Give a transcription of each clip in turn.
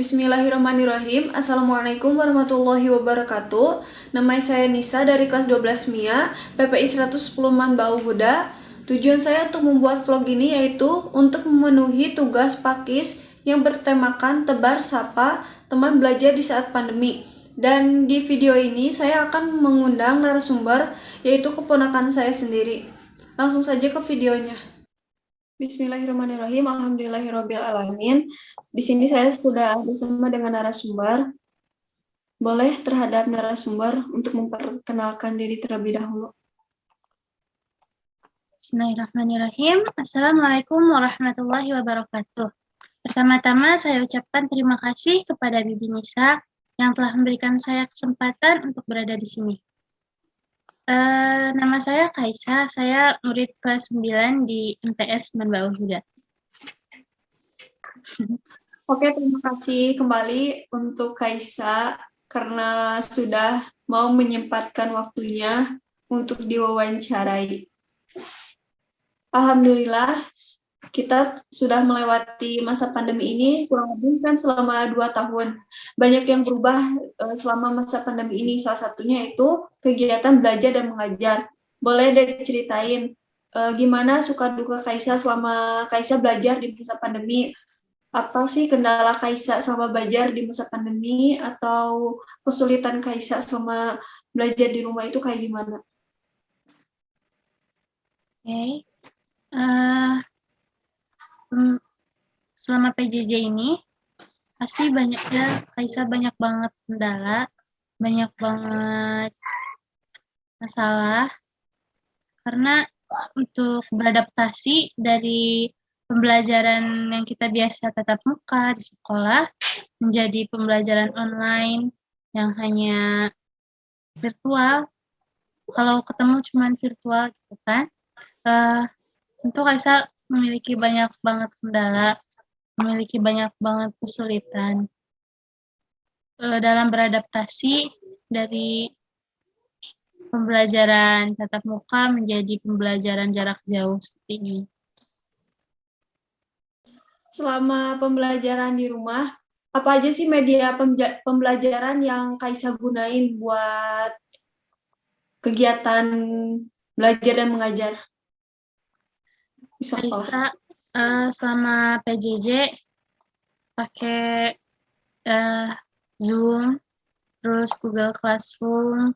Bismillahirrahmanirrahim. Assalamualaikum warahmatullahi wabarakatuh. Nama saya Nisa dari kelas 12 MIA, PPI 110 Manbau Huda. Tujuan saya untuk membuat vlog ini yaitu untuk memenuhi tugas Pakis yang bertemakan tebar sapa teman belajar di saat pandemi. Dan di video ini saya akan mengundang narasumber yaitu keponakan saya sendiri. Langsung saja ke videonya. Bismillahirrahmanirrahim. Alhamdulillahirrahmanirrahim. Di sini saya sudah bersama dengan narasumber. Boleh terhadap narasumber untuk memperkenalkan diri terlebih dahulu. Bismillahirrahmanirrahim. Assalamualaikum warahmatullahi wabarakatuh. Pertama-tama saya ucapkan terima kasih kepada Bibi Nisa yang telah memberikan saya kesempatan untuk berada di sini. Nama saya Kaisa, saya murid kelas 9 di MTS Manbau Huda. Oke, terima kasih kembali untuk Kaisa karena sudah mau menyempatkan waktunya untuk diwawancarai. Alhamdulillah, kita sudah melewati masa pandemi ini kurang lebih kan selama 2 tahun. Banyak yang berubah selama masa pandemi ini, salah satunya itu kegiatan belajar dan mengajar. Boleh diceritain gimana suka duka Kaisa selama Kaisa belajar di masa pandemi? Apa sih kendala Kaisa selama belajar di masa pandemi atau kesulitan Kaisa selama belajar di rumah itu kayak gimana? Oke. Selama PJJ ini pasti Kaisa banyak banget kendala, banyak banget masalah, karena untuk beradaptasi dari pembelajaran yang kita biasa tatap muka di sekolah menjadi pembelajaran online yang hanya virtual. Kalau ketemu cuma virtual gitu kan. Tentu Kaisa memiliki banyak banget kendala, memiliki banyak banget kesulitan dalam beradaptasi dari pembelajaran tatap muka menjadi pembelajaran jarak jauh seperti ini. Selama pembelajaran di rumah, apa aja sih media pembelajaran yang Kaisa gunain buat kegiatan belajar dan mengajar di sekolah? Kaisa selama PJJ pakai Zoom, terus Google Classroom,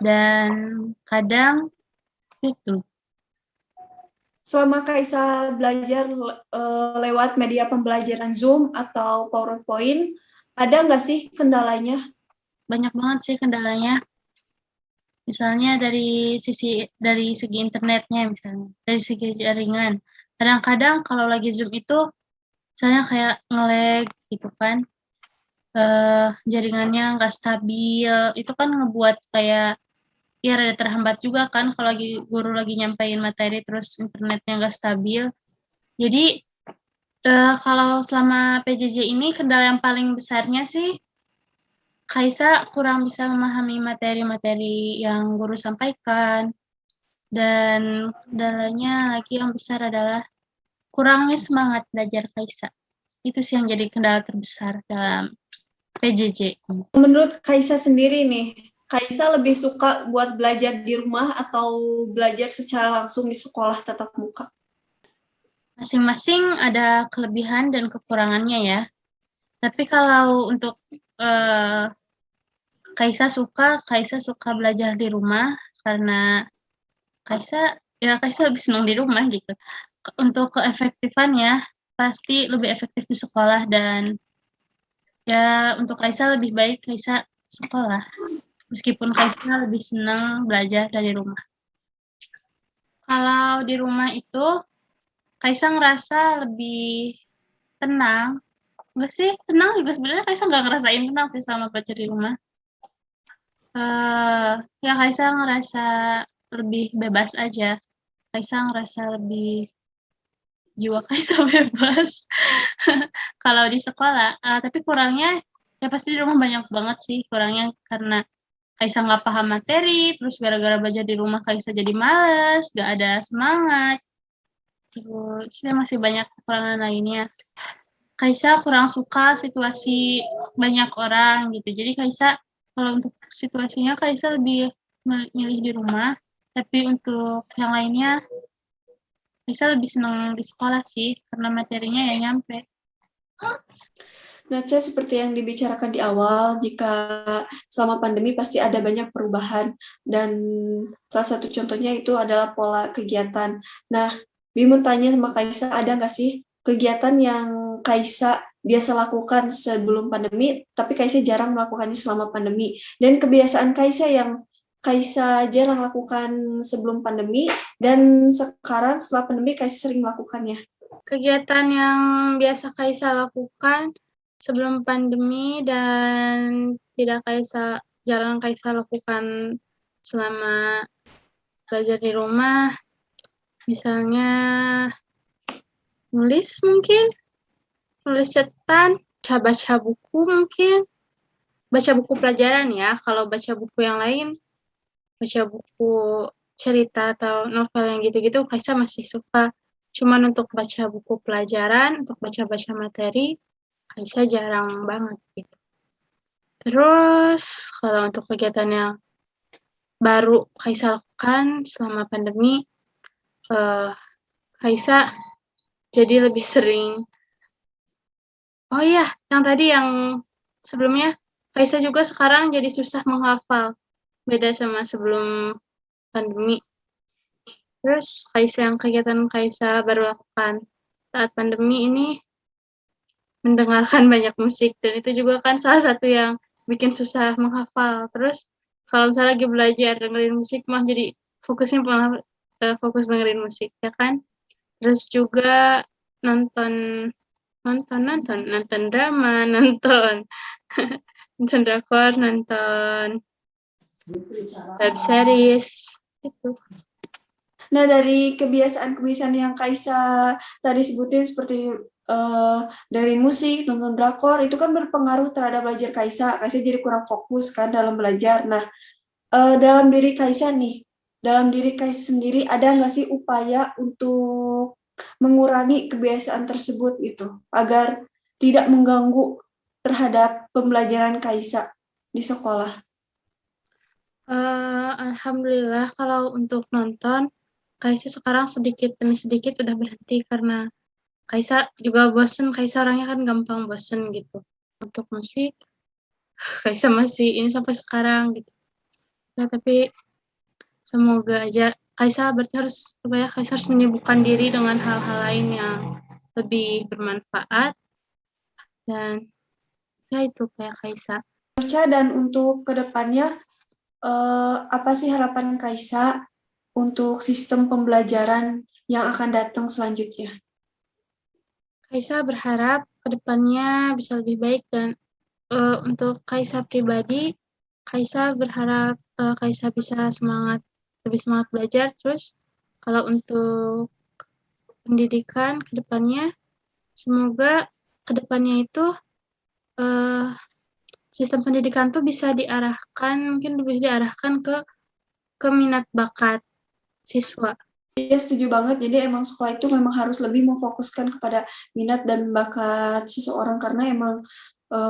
dan kadang YouTube. Selama Kaisa belajar lewat media pembelajaran Zoom atau PowerPoint, ada nggak sih kendalanya? Banyak banget sih kendalanya. Misalnya dari segi internetnya, misalnya dari segi jaringan. Kadang-kadang kalau lagi Zoom itu, misalnya kayak nge-lag gitu kan, jaringannya nggak stabil. Itu kan ngebuat kayak ya rada terhambat juga kan kalau guru lagi nyampein materi terus internetnya nggak stabil. Jadi kalau selama PJJ ini kendala yang paling besarnya sih Kaisa kurang bisa memahami materi-materi yang guru sampaikan, dan kendalanya lagi yang besar adalah kurangnya semangat belajar Kaisa. Itu sih yang jadi kendala terbesar dalam PJJ. Menurut Kaisa sendiri nih, Kaisa lebih suka buat belajar di rumah atau belajar secara langsung di sekolah tatap muka? Masing-masing ada kelebihan dan kekurangannya ya. Tapi kalau untuk Kaisa suka belajar di rumah karena Kaisa lebih senang di rumah gitu. Untuk keefektifannya pasti lebih efektif di sekolah, dan ya untuk Kaisa lebih baik Kaisa sekolah. Meskipun Kaisa lebih senang belajar dari rumah. Kalau di rumah itu Kaisa ngerasa lebih tenang. Enggak sih, tenang juga sebenarnya Kaisa nggak ngerasain tenang sih selama belajar di rumah. Ya Kaisa ngerasa lebih bebas aja. Kaisa ngerasa lebih jiwa Kaisa bebas kalau di sekolah. Tapi kurangnya ya pasti di rumah banyak banget sih kurangnya, karena Kaisa nggak paham materi, terus gara-gara belajar di rumah Kaisa jadi males, nggak ada semangat. Terus ya masih banyak kekurangan lainnya. Kaisa kurang suka situasi banyak orang gitu. Jadi Kaisa kalau untuk situasinya Kaisa lebih milih di rumah, tapi untuk yang lainnya Kaisa lebih senang di sekolah sih karena materinya ya nyampe. Nah, seperti yang dibicarakan di awal, jika selama pandemi pasti ada banyak perubahan, dan salah satu contohnya itu adalah pola kegiatan. Nah, Bim tanya sama Kaisa, ada nggak sih kegiatan yang Kaisa biasa lakukan sebelum pandemi, tapi Kaisa jarang melakukannya selama pandemi, dan kebiasaan Kaisa yang Kaisa jarang lakukan sebelum pandemi, dan sekarang setelah pandemi Kaisa sering melakukannya. Kegiatan yang biasa Kaisa lakukan sebelum pandemi dan jarang Kaisa lakukan selama belajar di rumah, misalnya nulis mungkin, nulis catatan, baca buku mungkin, baca buku pelajaran ya. Kalau baca buku yang lain, baca buku cerita atau novel yang gitu-gitu, Kaisa masih suka. Cuman untuk baca buku pelajaran, untuk baca-baca materi, Kaisa jarang banget gitu. Terus kalau untuk kegiatan yang baru Kaisa lakukan selama pandemi, Kaisa jadi lebih sering. Oh iya, yang tadi yang sebelumnya, Kaisa juga sekarang jadi susah menghafal, beda sama sebelum pandemi. Terus kegiatan Kaisa baru lakukan saat pandemi ini mendengarkan banyak musik, dan itu juga kan salah satu yang bikin susah menghafal. Terus kalau misalnya lagi belajar dengerin musik mah jadi fokusnya malah fokus dengerin musik ya kan. Terus juga nonton drama, nonton drakor, nonton web series gitu. Nah, dari kebiasaan-kebiasaan yang Kaisa tadi sebutin seperti dari musik, nonton drakor, itu kan berpengaruh terhadap belajar Kaisa. Kaisa jadi kurang fokus kan dalam belajar. Nah, dalam diri Kaisa nih, dalam diri Kaisa sendiri ada nggak sih upaya untuk mengurangi kebiasaan tersebut itu, agar tidak mengganggu terhadap pembelajaran Kaisa di sekolah? Alhamdulillah kalau untuk nonton, Kaisa sekarang sedikit demi sedikit udah berhenti karena Kaisa juga bosen, Kaisa orangnya kan gampang bosen gitu. Untuk musik, Kaisa masih ini sampai sekarang gitu. Ya, tapi semoga aja Kaisa harus menyibukkan diri dengan hal-hal lain yang lebih bermanfaat, dan ya itu kayak Kaisa. Dan untuk kedepannya, apa sih harapan Kaisa untuk sistem pembelajaran yang akan datang selanjutnya? Kaisa berharap kedepannya bisa lebih baik, dan untuk Kaisa pribadi, Kaisa berharap Kaisa bisa lebih semangat belajar. Terus kalau untuk pendidikan kedepannya, semoga kedepannya itu sistem pendidikan tuh bisa mungkin lebih diarahkan ke minat bakat siswa. Ya, setuju banget. Jadi emang sekolah itu memang harus lebih memfokuskan kepada minat dan bakat seseorang, karena emang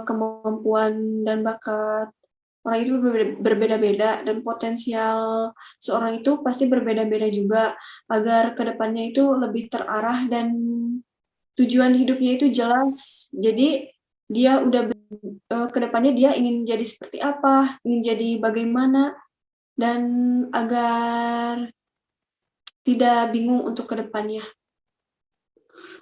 kemampuan dan bakat orang itu berbeda-beda, dan potensial seorang itu pasti berbeda-beda juga, agar kedepannya itu lebih terarah dan tujuan hidupnya itu jelas. Jadi dia udah kedepannya dia ingin jadi seperti apa, ingin jadi bagaimana, dan agar tidak bingung untuk kedepannya.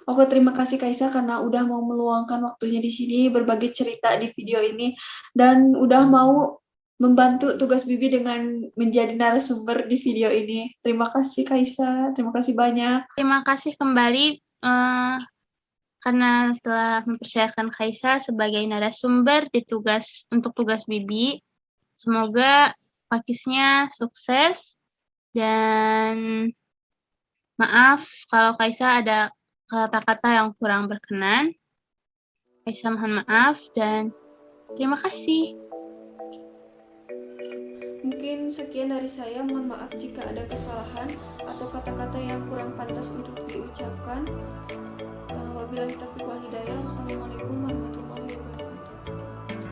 Oke, terima kasih Kaisa karena udah mau meluangkan waktunya di sini, berbagi cerita di video ini, dan udah mau membantu tugas Bibi dengan menjadi narasumber di video ini. Terima kasih Kaisa, terima kasih banyak. Terima kasih kembali karena telah mempercayakan Kaisa sebagai narasumber untuk tugas Bibi. Semoga pakisnya sukses, dan maaf kalau Kaisa ada kata-kata yang kurang berkenan. Kaisa mohon maaf dan terima kasih. Mungkin sekian dari saya, mohon maaf jika ada kesalahan atau kata-kata yang kurang pantas untuk diucapkan. Wabillahi taufiq wal hidayah. Wassalamualaikum warahmatullahi